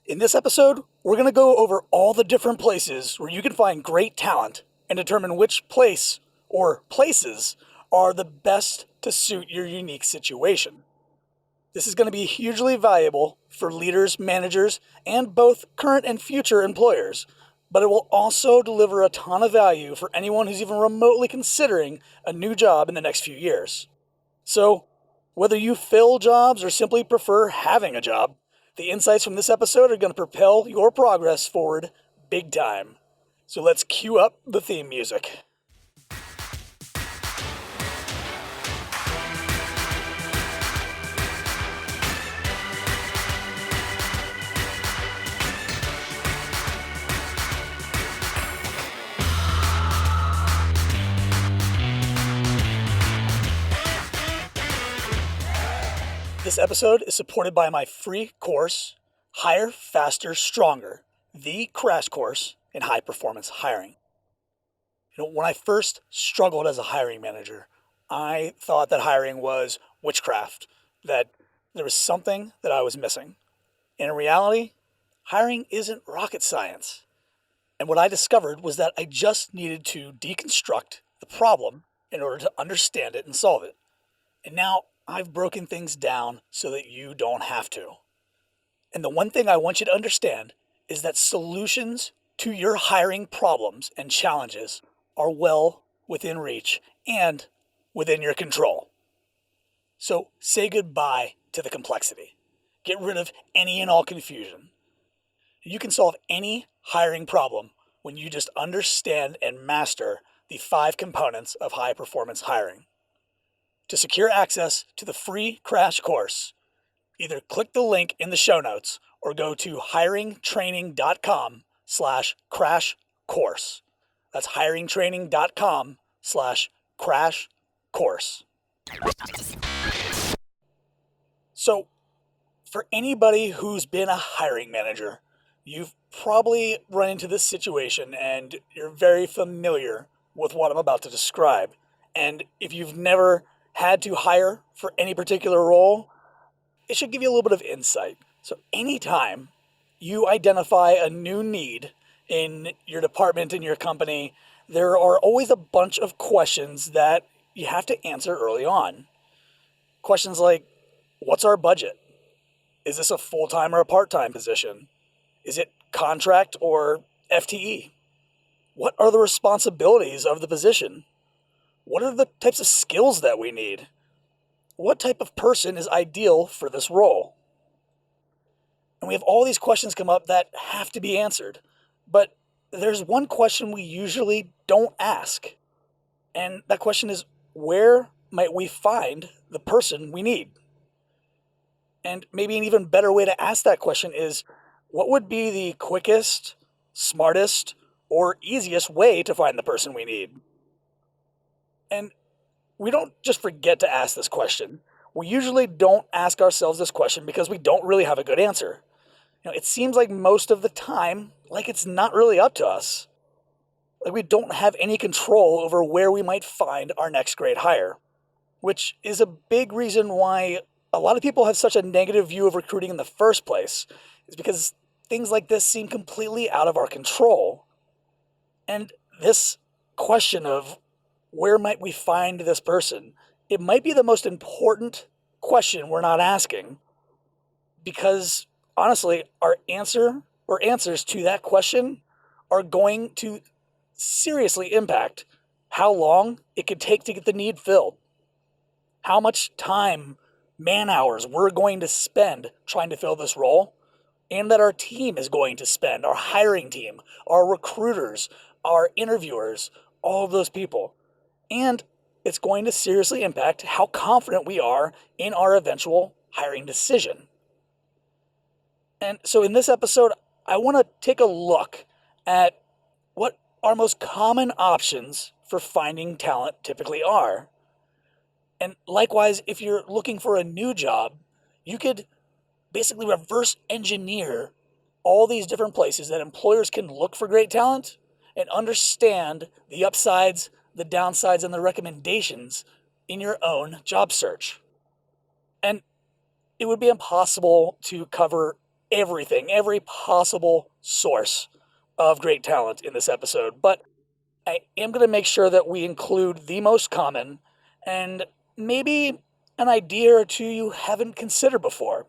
In this episode, we're going to go over all the different places where you can find great talent and determine which place or places are the best to suit your unique situation. This is going to be hugely valuable for leaders, managers, and both current and future employers, but it will also deliver a ton of value for anyone who's even remotely considering a new job in the next few years. So, whether you fill jobs or simply prefer having a job, the insights from this episode are going to propel your progress forward big time. So let's cue up the theme music. This episode is supported by my free course, Hire Faster, Stronger, the crash course in high performance hiring. When I first struggled as a hiring manager, I thought that hiring was witchcraft, that there was something that I was missing. And in reality, hiring isn't rocket science. And what I discovered was that I just needed to deconstruct the problem in order to understand it and solve it. And now I've broken things down so that you don't have to. And the one thing I want you to understand is that solutions to your hiring problems and challenges are well within reach and within your control. So say goodbye to the complexity. Get rid of any and all confusion. You can solve any hiring problem when you just understand and master the 5 components of high performance hiring. To secure access to the free crash course, either click the link in the show notes or go to hiringtraining.com/crash course. That's hiringtraining.com/crash course. So, for anybody who's been a hiring manager, you've probably run into this situation and you're very familiar with what I'm about to describe. And if you've never had to hire for any particular role, it should give you a little bit of insight. So anytime you identify a new need in your department, in your company, there are always a bunch of questions that you have to answer early on. Questions like, what's our budget? Is this a full-time or a part-time position? Is it contract or FTE? What are the responsibilities of the position? What are the types of skills that we need? What type of person is ideal for this role? And we have all these questions come up that have to be answered. But there's one question we usually don't ask. And that question is, where might we find the person we need? And maybe an even better way to ask that question is, what would be the quickest, smartest, or easiest way to find the person we need? And we don't just forget to ask this question. We usually don't ask ourselves this question because we don't really have a good answer. It seems like most of the time, like it's not really up to us. Like we don't have any control over where we might find our next great hire, which is a big reason why a lot of people have such a negative view of recruiting in the first place, is because things like this seem completely out of our control. And this question of where might we find this person? It might be the most important question we're not asking, because honestly, our answer or answers to that question are going to seriously impact how long it could take to get the need filled, how much time, man hours we're going to spend trying to fill this role, and that our team is going to spend, our hiring team, our recruiters, our interviewers, all of those people. And it's going to seriously impact how confident we are in our eventual hiring decision. And so in this episode, I want to take a look at what our most common options for finding talent typically are. And likewise, if you're looking for a new job, you could basically reverse engineer all these different places that employers can look for great talent and understand the upsides, the downsides, and the recommendations in your own job search. And it would be impossible to cover everything, every possible source of great talent in this episode, but I am going to make sure that we include the most common and maybe an idea or two you haven't considered before.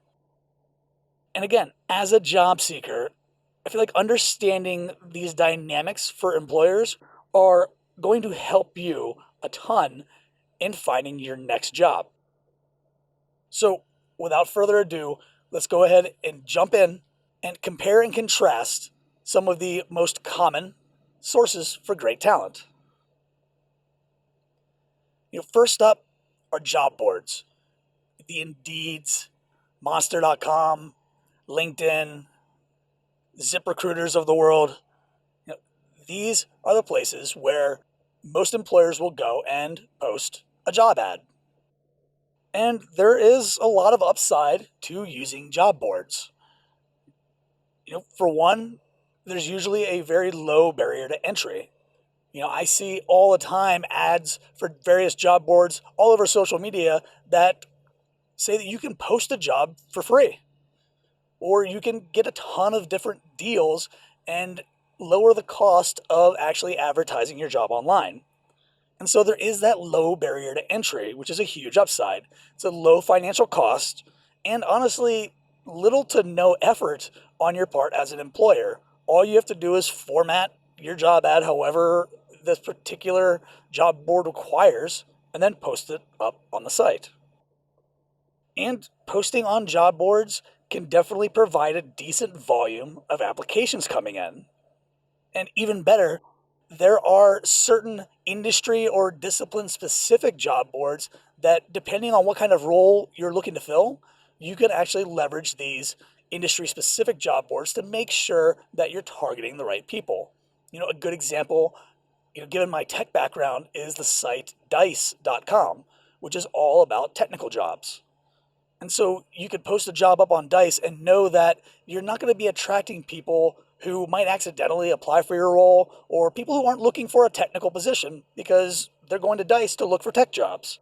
And again, as a job seeker, I feel like understanding these dynamics for employers are going to help you a ton in finding your next job. So, without further ado, let's go ahead and jump in and compare and contrast some of the most common sources for great talent. First up are job boards. The Indeeds, Monster.com, LinkedIn, ZipRecruiters of the world. These are the places where most employers will go and post a job ad. And there is a lot of upside to using job boards. For one, there's usually a very low barrier to entry. I see all the time ads for various job boards all over social media that say that you can post a job for free, or you can get a ton of different deals and lower the cost of actually advertising your job online. And so there is that low barrier to entry, which is a huge upside. It's a low financial cost and honestly, little to no effort on your part as an employer. All you have to do is format your job ad however this particular job board requires and then post it up on the site. And posting on job boards can definitely provide a decent volume of applications coming in. And even better, there are certain industry or discipline specific job boards that, depending on what kind of role you're looking to fill, you can actually leverage these industry specific job boards to make sure that you're targeting the right people. A good example, given my tech background, is the site dice.com, which is all about technical jobs. And so you could post a job up on Dice and know that you're not going to be attracting people who might accidentally apply for your role or people who aren't looking for a technical position because they're going to Dice to look for tech jobs.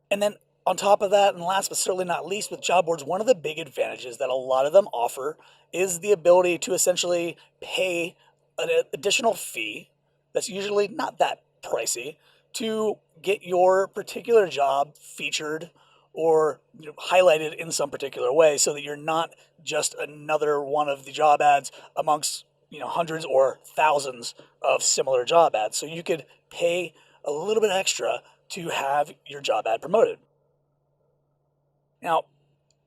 And then on top of that, and last but certainly not least, with job boards, one of the big advantages that a lot of them offer is the ability to essentially pay an additional fee that's usually not that pricey to get your particular job featured or highlighted in some particular way, so that you're not just another one of the job ads amongst hundreds or thousands of similar job ads. So you could pay a little bit extra to have your job ad promoted. Now,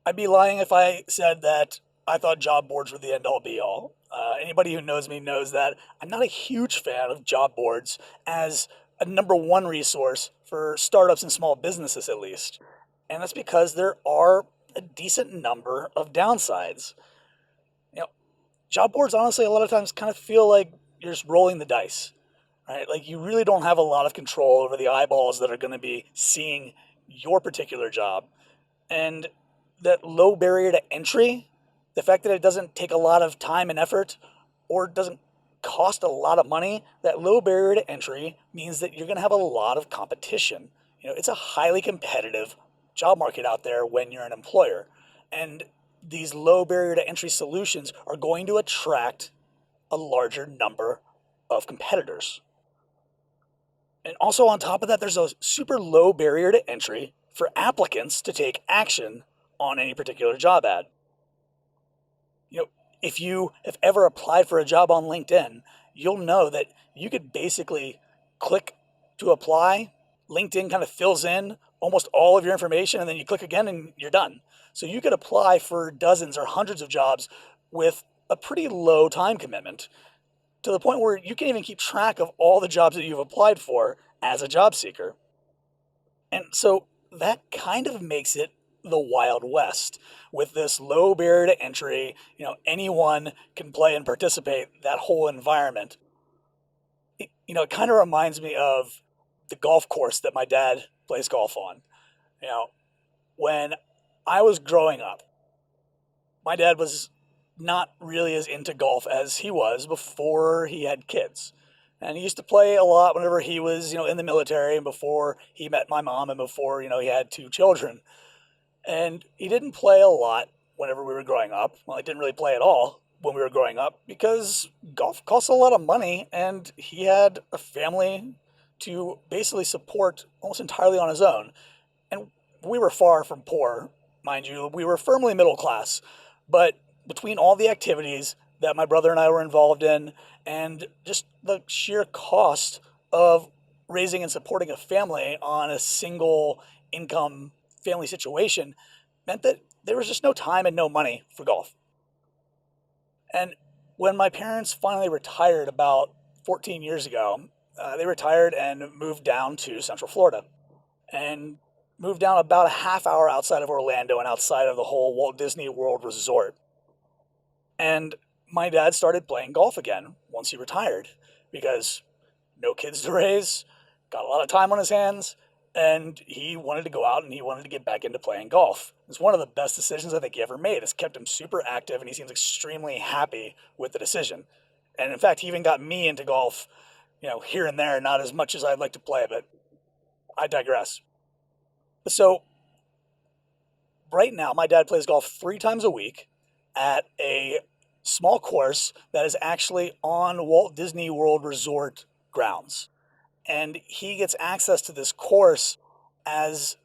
I'd be lying if I said that I thought job boards were the end all be all. Anybody who knows me knows that I'm not a huge fan of job boards as a number one resource for startups and small businesses, at least. And that's because there are a decent number of downsides. Job boards, honestly, a lot of times kind of feel like you're just rolling the dice, right? Like you really don't have a lot of control over the eyeballs that are going to be seeing your particular job. And that low barrier to entry, the fact that it doesn't take a lot of time and effort or doesn't cost a lot of money, that low barrier to entry means that you're going to have a lot of competition. It's a highly competitive job market out there when you're an employer. And these low barrier to entry solutions are going to attract a larger number of competitors. And also on top of that, there's a super low barrier to entry for applicants to take action on any particular job ad. If you have ever applied for a job on LinkedIn, you'll know that you could basically click to apply. LinkedIn kind of fills in almost all of your information, and then you click again and you're done. So you could apply for dozens or hundreds of jobs with a pretty low time commitment, to the point where you can't even keep track of all the jobs that you've applied for as a job seeker. And so that kind of makes it the Wild West with this low barrier to entry. Anyone can play and participate, that whole environment. It kind of reminds me of the golf course that my dad plays golf on. When I was growing up, my dad was not really as into golf as he was before he had kids. And he used to play a lot whenever he was, in the military, and before he met my mom, and before, he had two children. And he didn't play a lot whenever we were growing up. Well, I didn't really play at all when we were growing up because golf costs a lot of money, and he had a family to basically support almost entirely on his own. And we were far from poor, mind you. We were firmly middle class. But between all the activities that my brother and I were involved in, and just the sheer cost of raising and supporting a family on a single income family situation, meant that there was just no time and no money for golf. And when my parents finally retired about 14 years ago, they retired and moved down to Central Florida and moved down about a half hour outside of Orlando and outside of the whole Walt Disney World resort. And my dad started playing golf again once he retired because no kids to raise, got a lot of time on his hands, and he wanted to go out and he wanted to get back into playing golf. It's one of the best decisions I think he ever made. It's kept him super active and he seems extremely happy with the decision. And in fact, he even got me into golf, here and there, not as much as I'd like to play, but I digress. So right now, my dad plays golf 3 times a week at a small course that is actually on Walt Disney World Resort grounds. And he gets access to this course as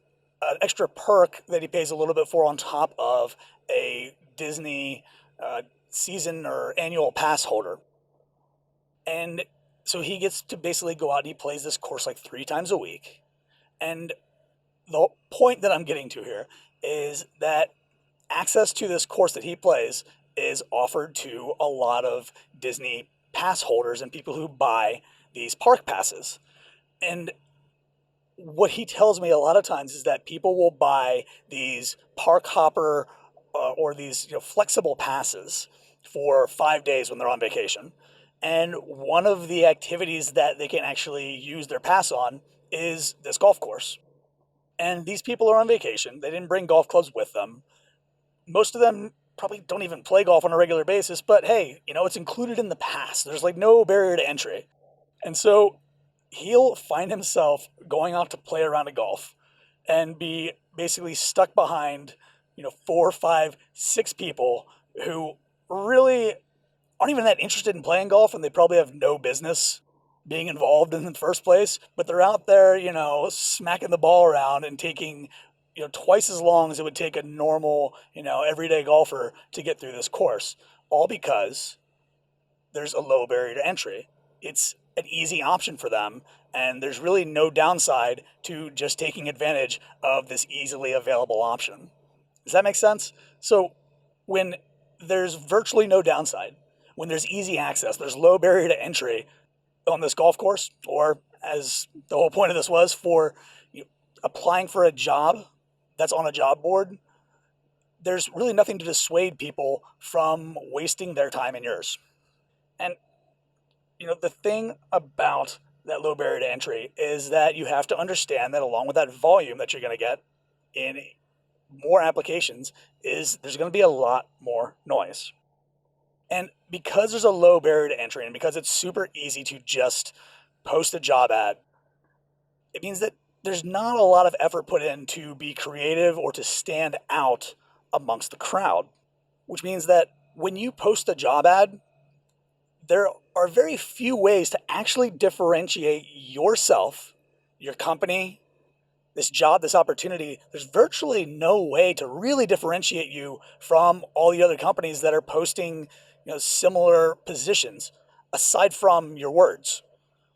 an extra perk that he pays a little bit for on top of a Disney season or annual pass holder. And so he gets to basically go out and he plays this course like 3 times a week. And the point that I'm getting to here is that access to this course that he plays is offered to a lot of Disney pass holders and people who buy these park passes. And what he tells me a lot of times is that people will buy these park hopper or these flexible passes for 5 days when they're on vacation. And one of the activities that they can actually use their pass on is this golf course. And these people are on vacation. They didn't bring golf clubs with them. Most of them probably don't even play golf on a regular basis, but hey, it's included in the pass. There's like no barrier to entry. And so he'll find himself going out to play a round of golf and be basically stuck behind, 4, 5, 6 people who really aren't even that interested in playing golf, and they probably have no business being involved in the first place, but they're out there, smacking the ball around and taking, twice as long as it would take a normal, everyday golfer to get through this course, all because there's a low barrier to entry. It's an easy option for them, and there's really no downside to just taking advantage of this easily available option. Does that make sense? So when there's virtually no downside, when there's easy access, there's low barrier to entry on this golf course, or as the whole point of this was, for applying for a job that's on a job board, there's really nothing to dissuade people from wasting their time and yours. And the thing about that low barrier to entry is that you have to understand that along with that volume that you're going to get in more applications is there's going to be a lot more noise. And because there's a low barrier to entry and because it's super easy to just post a job ad, it means that there's not a lot of effort put in to be creative or to stand out amongst the crowd, which means that when you post a job ad, there are very few ways to actually differentiate yourself, your company, this job, this opportunity. There's virtually no way to really differentiate you from all the other companies that are posting similar positions aside from your words,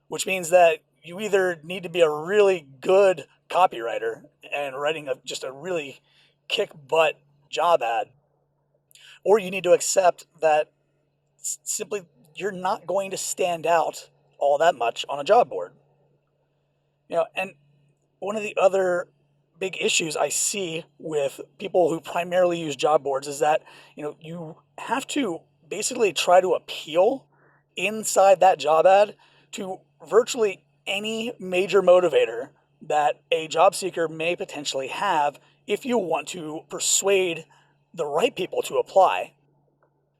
which means that you either need to be a really good copywriter and writing just a really kick butt job ad, or you need to accept that simply you're not going to stand out all that much on a job board. And one of the other big issues I see with people who primarily use job boards is that, you have to basically try to appeal inside that job ad to virtually any major motivator that a job seeker may potentially have if you want to persuade the right people to apply,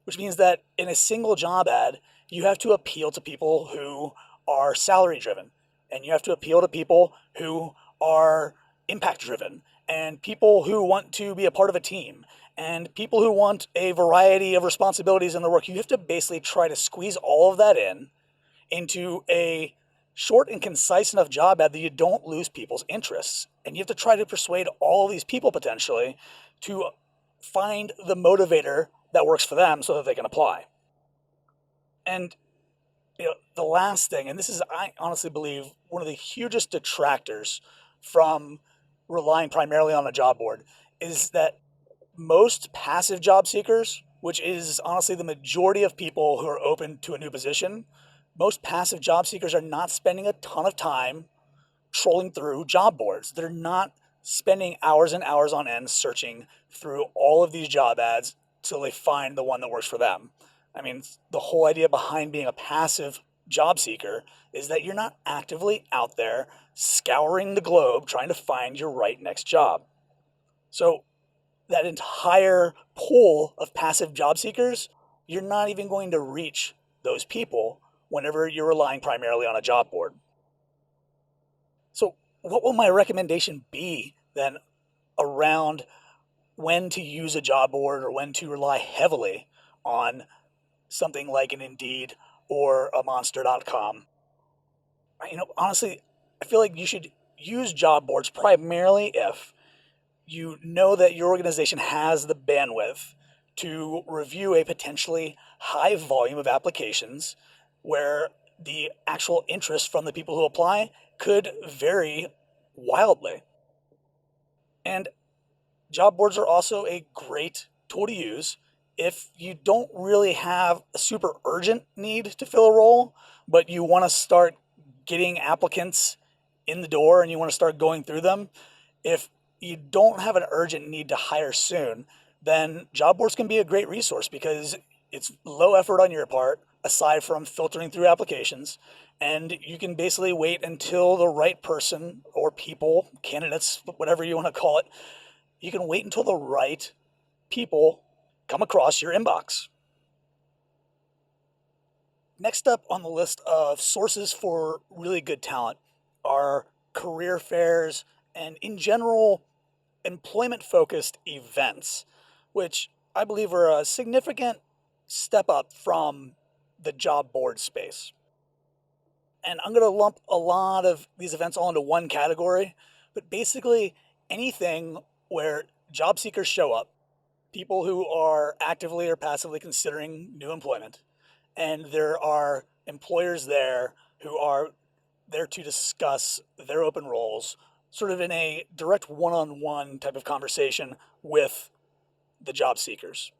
which means that in a single job ad, you have to appeal to people who are salary driven, and you have to appeal to people who are impact driven, and people who want to be a part of a team, And people who want a variety of responsibilities in their work, you have to basically try to squeeze all of that in into a short and concise enough job ad that you don't lose people's interests. And you have to try to persuade all these people potentially to find the motivator that works for them so that they can apply. And the last thing, and this is, I honestly believe, one of the hugest detractors from relying primarily on a job board, is that most passive job seekers, which is honestly the majority of people who are open to a new position, most passive job seekers are not spending a ton of time trolling through job boards. They're not spending hours and hours on end searching through all of these job ads till they find the one that works for them. I mean, the whole idea behind being a passive job seeker is that you're not actively out there scouring the globe trying to find your right next job. So that entire pool of passive job seekers, you're not even going to reach those people whenever you're relying primarily on a job board. So, what will my recommendation be then around when to use a job board or when to rely heavily on something like an Indeed or a Monster.com? Honestly, I feel like you should use job boards primarily if you know that your organization has the bandwidth to review a potentially high volume of applications where the actual interest from the people who apply could vary wildly. And job boards are also a great tool to use if you don't really have a super urgent need to fill a role, but you want to start getting applicants in the door and you want to start going through them. If you don't have an urgent need to hire soon, then job boards can be a great resource because it's low effort on your part, aside from filtering through applications, and you can basically wait until the right person or people, candidates, whatever you want to call it, you can wait until the right people come across your inbox. Next up on the list of sources for really good talent are career fairs and, in general, employment-focused events, which I believe are a significant step up from the job board space. And I'm going to lump a lot of these events all into one category, but basically anything where job seekers show up, people who are actively or passively considering new employment, and there are employers there who are there to discuss their open roles, sort of in a direct one-on-one type of conversation with the job seekers.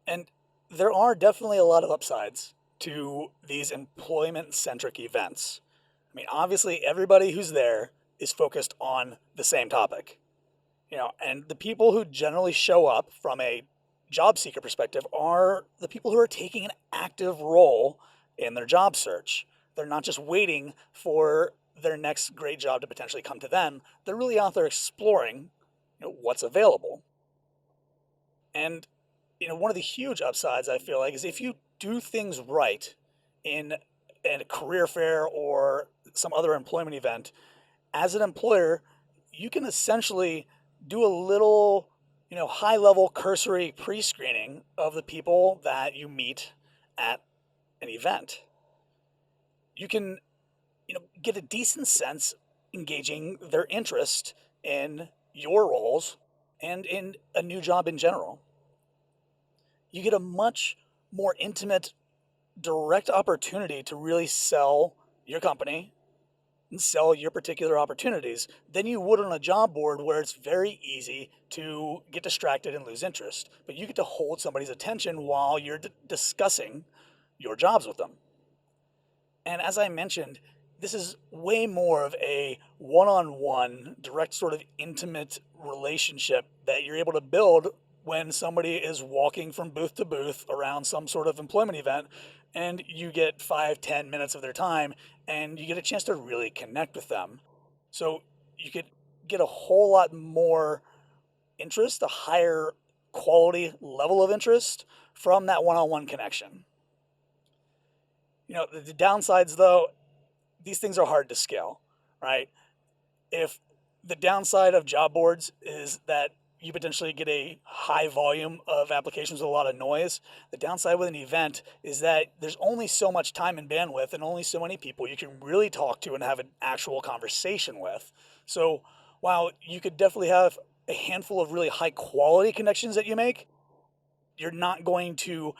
And there are definitely a lot of upsides to these employment-centric events. I mean, obviously, everybody who's there is focused on the same topic. And the people who generally show up from a job seeker perspective are the people who are taking an active role in their job search. They're not just waiting for their next great job to potentially come to them. They're really out there exploring what's available. And one of the huge upsides I feel like is if you do things right in a career fair or some other employment event, as an employer, you can essentially do a little high level cursory pre-screening of the people that you meet at an event. You can get a decent sense engaging their interest in your roles and in a new job in general. You get a much more intimate, direct opportunity to really sell your company and sell your particular opportunities than you would on a job board where it's very easy to get distracted and lose interest. But you get to hold somebody's attention while you're discussing your jobs with them. And as I mentioned, this is way more of a one-on-one, direct sort of intimate relationship that you're able to build when somebody is walking from booth to booth around some sort of employment event, and you get 5-10 minutes of their time and you get a chance to really connect with them. So you could get a whole lot more interest, a higher quality level of interest from that one-on-one connection. The downsides, though, these things are hard to scale, right? If the downside of job boards is that you potentially get a high volume of applications with a lot of noise. The downside with an event is that there's only so much time and bandwidth and only so many people you can really talk to and have an actual conversation with. So while you could definitely have a handful of really high quality connections that you make, you're not going to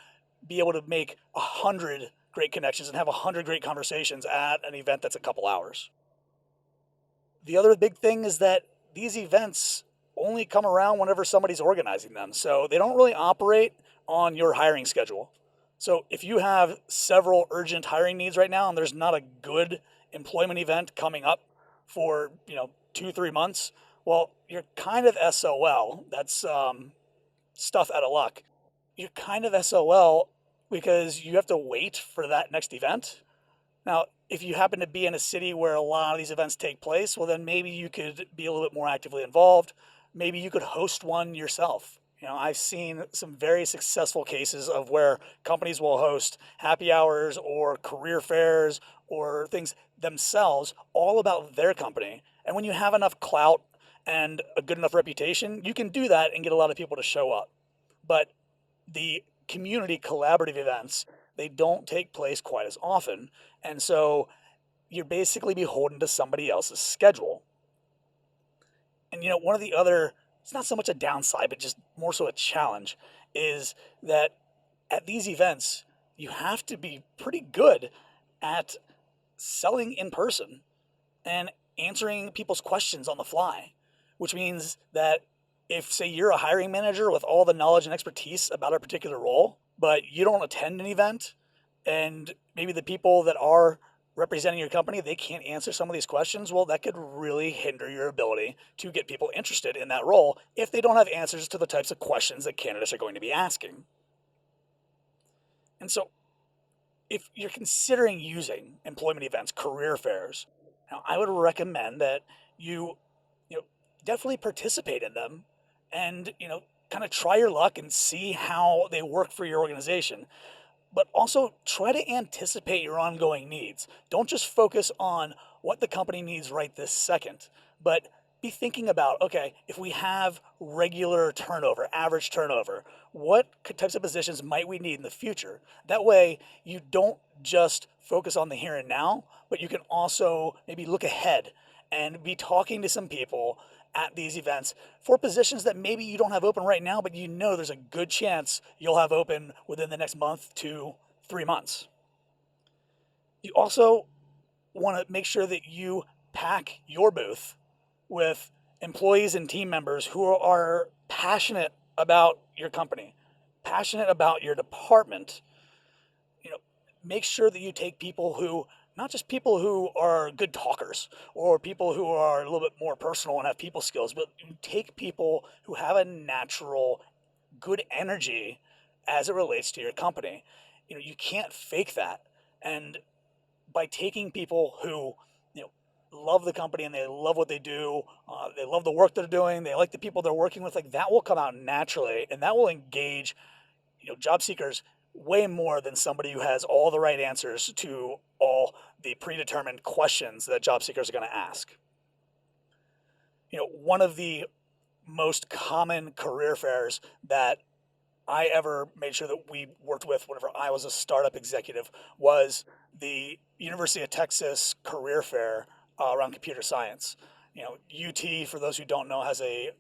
be able to make 100 great connections and have 100 great conversations at an event that's a couple hours. The other big thing is that these events only come around whenever somebody's organizing them. So they don't really operate on your hiring schedule. So if you have several urgent hiring needs right now and there's not a good employment event coming up for, 2, 3 months, well, you're kind of SOL. That's stuff out of luck. You're kind of SOL because you have to wait for that next event. Now, if you happen to be in a city where a lot of these events take place, well, then maybe you could be a little bit more actively involved. Maybe you could host one yourself. I've seen some very successful cases of where companies will host happy hours or career fairs or things themselves all about their company. And when you have enough clout and a good enough reputation, you can do that and get a lot of people to show up. But the community collaborative events, they don't take place quite as often. And so you're basically beholden to somebody else's schedule. And one of the other, it's not so much a downside, but just more so a challenge, is that at these events, you have to be pretty good at selling in person and answering people's questions on the fly, which means that if, say, you're a hiring manager with all the knowledge and expertise about a particular role, but you don't attend an event, and maybe the people that are representing your company, they can't answer some of these questions, well, that could really hinder your ability to get people interested in that role if they don't have answers to the types of questions that candidates are going to be asking. And so if you're considering using employment events, career fairs, now I would recommend that you definitely participate in them and kind of try your luck and see how they work for your organization. But also try to anticipate your ongoing needs. Don't just focus on what the company needs right this second, but be thinking about, okay, if we have regular turnover, average turnover, what types of positions might we need in the future? That way you don't just focus on the here and now, but you can also maybe look ahead and be talking to some people at these events for positions that maybe you don't have open right now, but there's a good chance you'll have open within the next month to 3 months. You also want to make sure that you pack your booth with employees and team members who are passionate about your company, passionate about your department. Make sure that you take people who, not just people who are good talkers or people who are a little bit more personal and have people skills, but you take people who have a natural good energy as it relates to your company. You can't fake that. And by taking people who, love the company and they love what they do, they love the work they're doing, they like the people they're working with, like that will come out naturally and that will engage, job seekers way more than somebody who has all the right answers to all the predetermined questions that job seekers are going to ask. One of the most common career fairs that I ever made sure that we worked with whenever I was a startup executive was the University of Texas Career Fair around computer science. UT, for those who don't know, has a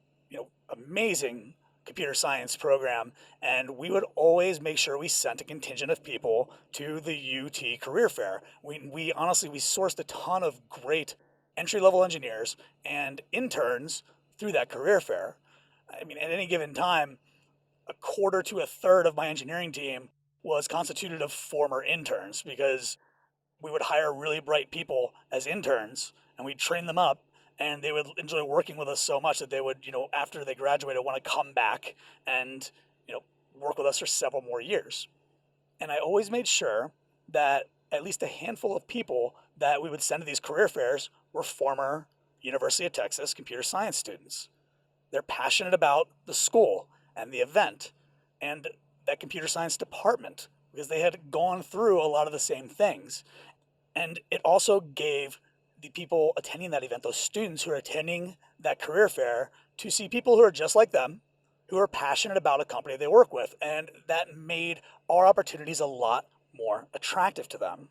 amazing computer science program, and we would always make sure we sent a contingent of people to the UT Career Fair. We honestly sourced a ton of great entry-level engineers and interns through that career fair. I mean, at any given time, a quarter to a third of my engineering team was constituted of former interns because we would hire really bright people as interns and we'd train them up and they would enjoy working with us so much that they would, after they graduated, want to come back and, work with us for several more years. And I always made sure that at least a handful of people that we would send to these career fairs were former University of Texas computer science students. They're passionate about the school and the event and that computer science department because they had gone through a lot of the same things. And it also gave the people attending that event, those students who are attending that career fair, to see people who are just like them, who are passionate about a company they work with. And that made our opportunities a lot more attractive to them.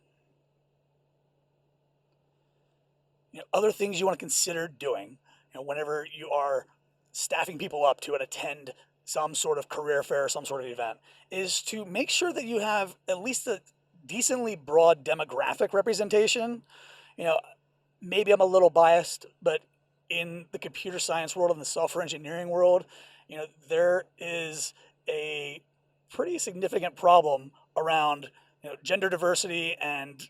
Other things you want to consider doing, whenever you are staffing people up to attend some sort of career fair, some sort of event, is to make sure that you have at least a decently broad demographic representation. Maybe I'm a little biased, but in the computer science world and the software engineering world, there is a pretty significant problem around gender diversity and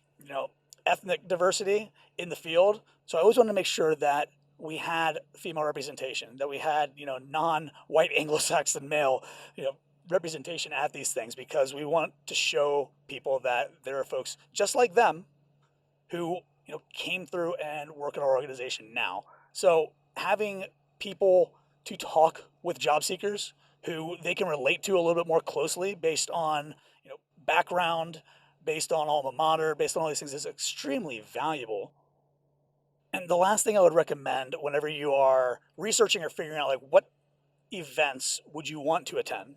ethnic diversity in the field. So I always wanted to make sure that we had female representation, that we had non-white Anglo-Saxon male representation at these things, because we want to show people that there are folks just like them who came through and work in our organization now. So having people to talk with job seekers who they can relate to a little bit more closely based on background, based on alma mater, based on all these things is extremely valuable. And the last thing I would recommend whenever you are researching or figuring out what events would you want to attend,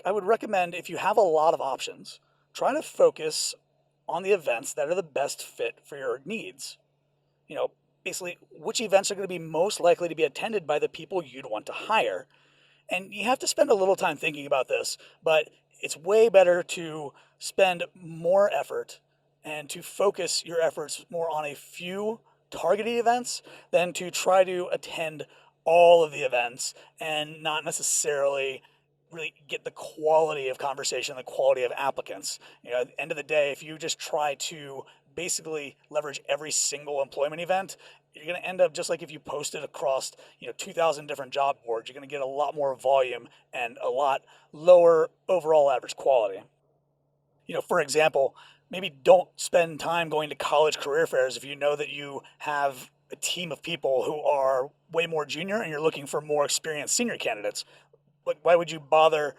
I would recommend, if you have a lot of options, try to focus on the events that are the best fit for your needs. Basically, which events are going to be most likely to be attended by the people you'd want to hire. And you have to spend a little time thinking about this, but it's way better to spend more effort and to focus your efforts more on a few targeted events than to try to attend all of the events and not necessarily really get the quality of conversation, the quality of applicants. At the end of the day, if you just try to basically leverage every single employment event, you're going to end up just like if you posted across 2,000 different job boards. You're going to get a lot more volume and a lot lower overall average quality. For example, maybe don't spend time going to college career fairs if you know that you have a team of people who are way more junior and you're looking for more experienced senior candidates. Why would you bother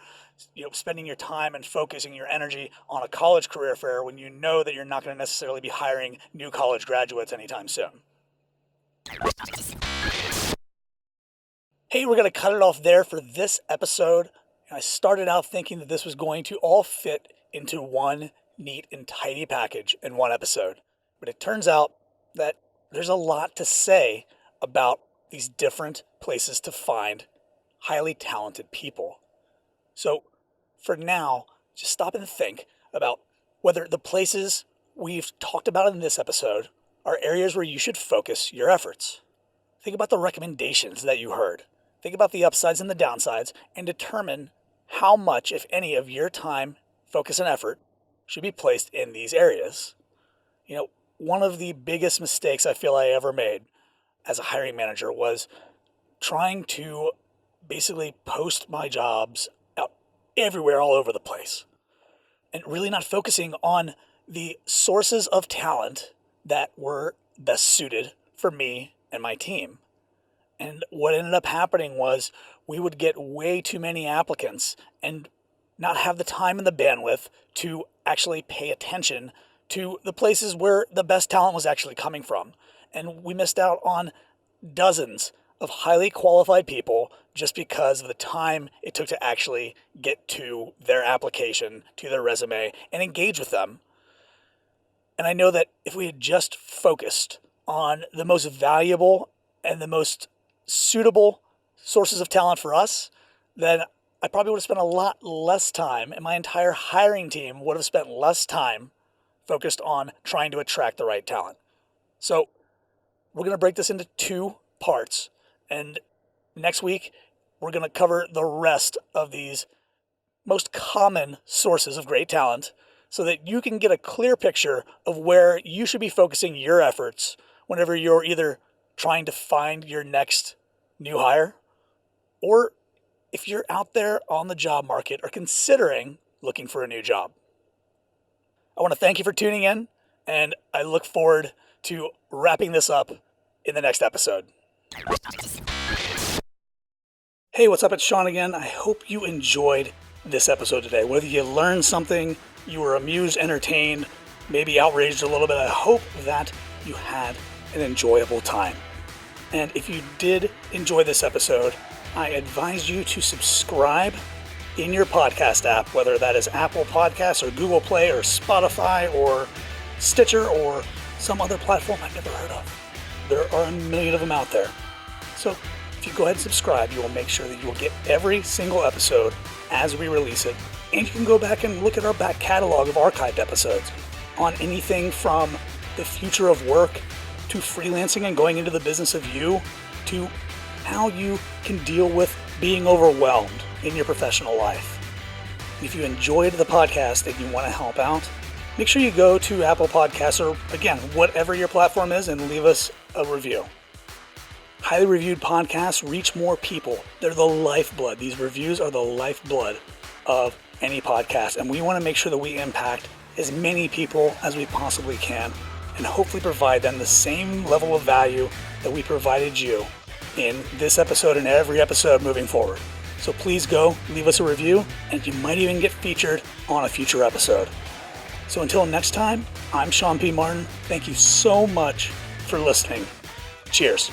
spending your time and focusing your energy on a college career fair when you know that you're not going to necessarily be hiring new college graduates anytime soon? Hey, we're going to cut it off there for this episode. I started out thinking that this was going to all fit into one neat and tidy package in one episode. But it turns out that there's a lot to say about these different places to find highly talented people. So for now, just stop and think about whether the places we've talked about in this episode are areas where you should focus your efforts. Think about the recommendations that you heard. Think about the upsides and the downsides and determine how much, if any, of your time, focus, and effort should be placed in these areas. One of the biggest mistakes I feel I ever made as a hiring manager was trying to basically post my jobs out everywhere, all over the place, and really not focusing on the sources of talent that were best suited for me and my team. And what ended up happening was we would get way too many applicants and not have the time and the bandwidth to actually pay attention to the places where the best talent was actually coming from. And we missed out on dozens of highly qualified people just because of the time it took to actually get to their application, to their resume, and engage with them. And I know that if we had just focused on the most valuable and the most suitable sources of talent for us, then I probably would have spent a lot less time, and my entire hiring team would have spent less time focused on trying to attract the right talent. So we're going to break this into two parts. And next week, we're going to cover the rest of these most common sources of great talent so that you can get a clear picture of where you should be focusing your efforts whenever you're either trying to find your next new hire or if you're out there on the job market or considering looking for a new job. I want to thank you for tuning in, and I look forward to wrapping this up in the next episode. Hey, what's up? It's Sean again. I hope you enjoyed this episode today. Whether you learned something, you were amused, entertained, maybe outraged a little bit, I hope that you had an enjoyable time. And if you did enjoy this episode, I advise you to subscribe in your podcast app, whether that is Apple Podcasts or Google Play or Spotify or Stitcher or some other platform I've never heard of. There are a million of them out there. So if you go ahead and subscribe, you will make sure that you will get every single episode as we release it. And you can go back and look at our back catalog of archived episodes on anything from the future of work to freelancing and going into the business of you to how you can deal with being overwhelmed in your professional life. If you enjoyed the podcast and you want to help out, make sure you go to Apple Podcasts or, again, whatever your platform is and leave us a review. Highly reviewed podcasts reach more people. They're the lifeblood. These reviews are the lifeblood of any podcast, and we want to make sure that we impact as many people as we possibly can and hopefully provide them the same level of value that we provided you in this episode and every episode moving forward. So please go, leave us a review, and you might even get featured on a future episode. So until next time, I'm Sean P. Martin. Thank you so much for listening. Cheers.